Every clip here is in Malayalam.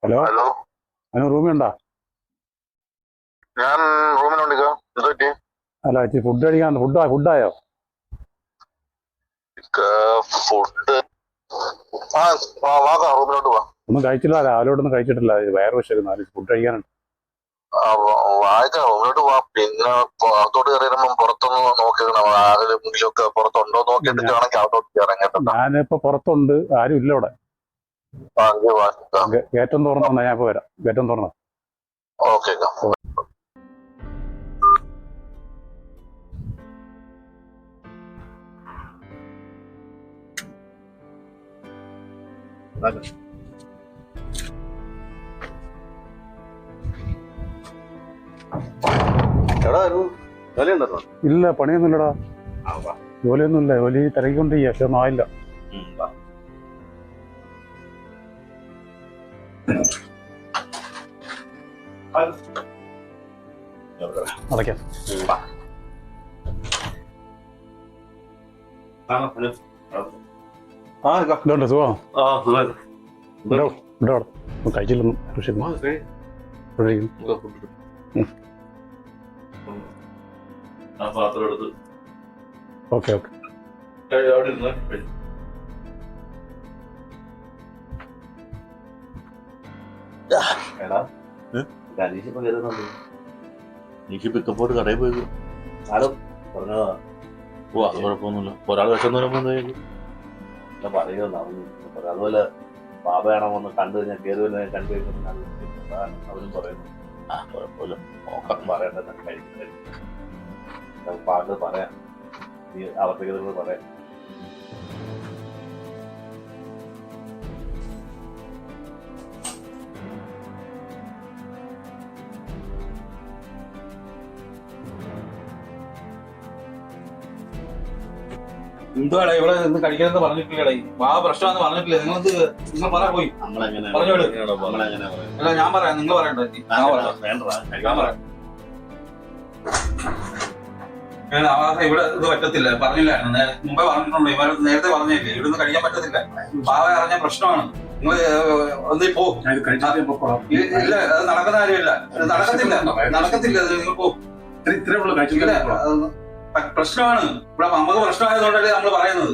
Hello hello, Anu റൂമിലുണ്ടോ? ഞാൻ റൂമിലുണ്ട്. എന്താ പറ്റി? അല്ല ഇച്ചിരി ഫുഡ് കഴിക്കാൻ ഫുഡായോ? ഫുഡ് വാ റൂമിലോട്ട് വാ. ഒന്നും കഴിച്ചില്ല, രാവിലോട്ടൊന്നും കഴിച്ചിട്ടില്ല. വയറ് വിശക്കുന്നു, ഫുഡ് കഴിക്കാനുണ്ട്. വായിക്ക റൂമിലോട്ട് വാ. പിന്നെ അകത്തോട്ട് കയറി വരുമ്പോ പുറത്തൊന്ന് നോക്കിക്കണം, ആരെങ്കിലും മുന്നിലൊക്കെ പുറത്തുണ്ടോ നോക്കിയിട്ട് വേണമെങ്കിൽ അകത്തോട്ട് കയറാൻ കേട്ടോ. ഞാനിപ്പോ പുറത്തുണ്ട്, ആരും ഇല്ല ഇവിടെ. ഗേറ്റം തുറന്നാ ഞാൻ ഇപ്പൊ വരാം. ഗേറ്റം തുറന്ന. ഓക്കെ. ഇല്ല, പണിയൊന്നുമില്ലടാ. ജോലിയൊന്നുമില്ല. ജോലി തിരക്കിക്കൊണ്ട് പക്ഷെ ഒന്നും ആയില്ല. അടയ്ക്കാം. ഇതുണ്ട് സുഖം. ഇവിടെ കഴിച്ചില്ലൊന്നും. Okay okay. എനിക്ക് പിക്കപ്പോട്ട് കടയിൽ പോയത് പറഞ്ഞതാ. ഓ അത് കുഴപ്പമൊന്നുമില്ല. ഒരാൾ വിശന്ന് വരുമ്പോ പറയുന്നു. അതുപോലെ ബാബയാണെന്ന് കണ്ടു കഴിഞ്ഞാൽ കയറി വരുന്ന കണ്ടു കഴിഞ്ഞാൽ അവരും പറയുന്നു കുഴപ്പമില്ല, നോക്കാം, പറയണ്ട, കഴിക്കും, പാട്ട് പറയാം, ഈ അവർക്ക് പറയാം. എന്തുവാടാ ഇവിടെ നിന്ന് കഴിക്കണമെന്ന് പറഞ്ഞിട്ടില്ലേ? ആ പ്രശ്നമാണെന്ന് പറഞ്ഞിട്ടില്ലേ? നിങ്ങൾ പറ പോയി. അല്ല ഞാൻ പറയാം, നിങ്ങൾ പറയണ്ടേ? ഞാൻ പറയാം. ഇവിടെ ഇത് പറ്റത്തില്ല, പറഞ്ഞില്ലായിരുന്നു മുമ്പേ പറഞ്ഞിട്ടുണ്ടോ? ഇവർ നേരത്തെ പറഞ്ഞില്ലേ ഇവിടുന്ന് കഴിക്കാൻ പറ്റത്തില്ല, പാവ അറിഞ്ഞ പ്രശ്നമാണ്. നിങ്ങൾ ഒന്നീ പോ. ഇല്ല, അത് നടക്കുന്ന കാര്യമില്ല, നടക്കത്തില്ല. അത് നിങ്ങൾ പോ. പ്രശ്നമാണ് ഇവിടെ, നമുക്ക് പ്രശ്നമായതുകൊണ്ടല്ലേ നമ്മൾ പറയുന്നത്.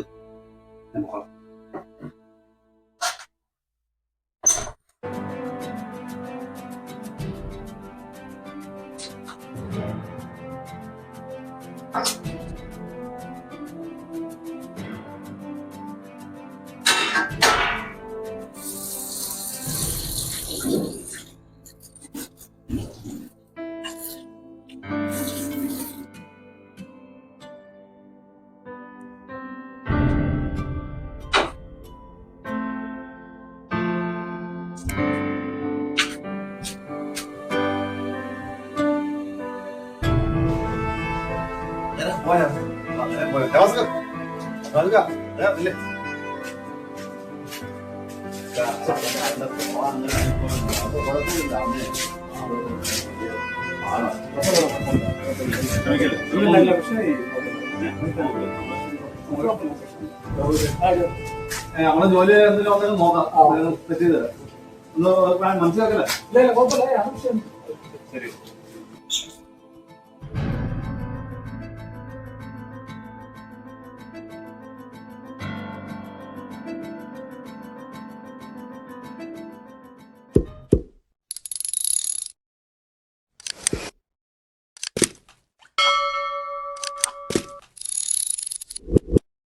നമ്മളെ ജോലി എന്തെങ്കിലും നോക്കാം, സെറ്റ് ചെയ്ത് മനസ്സിലാക്കല്ലേ? ശരി.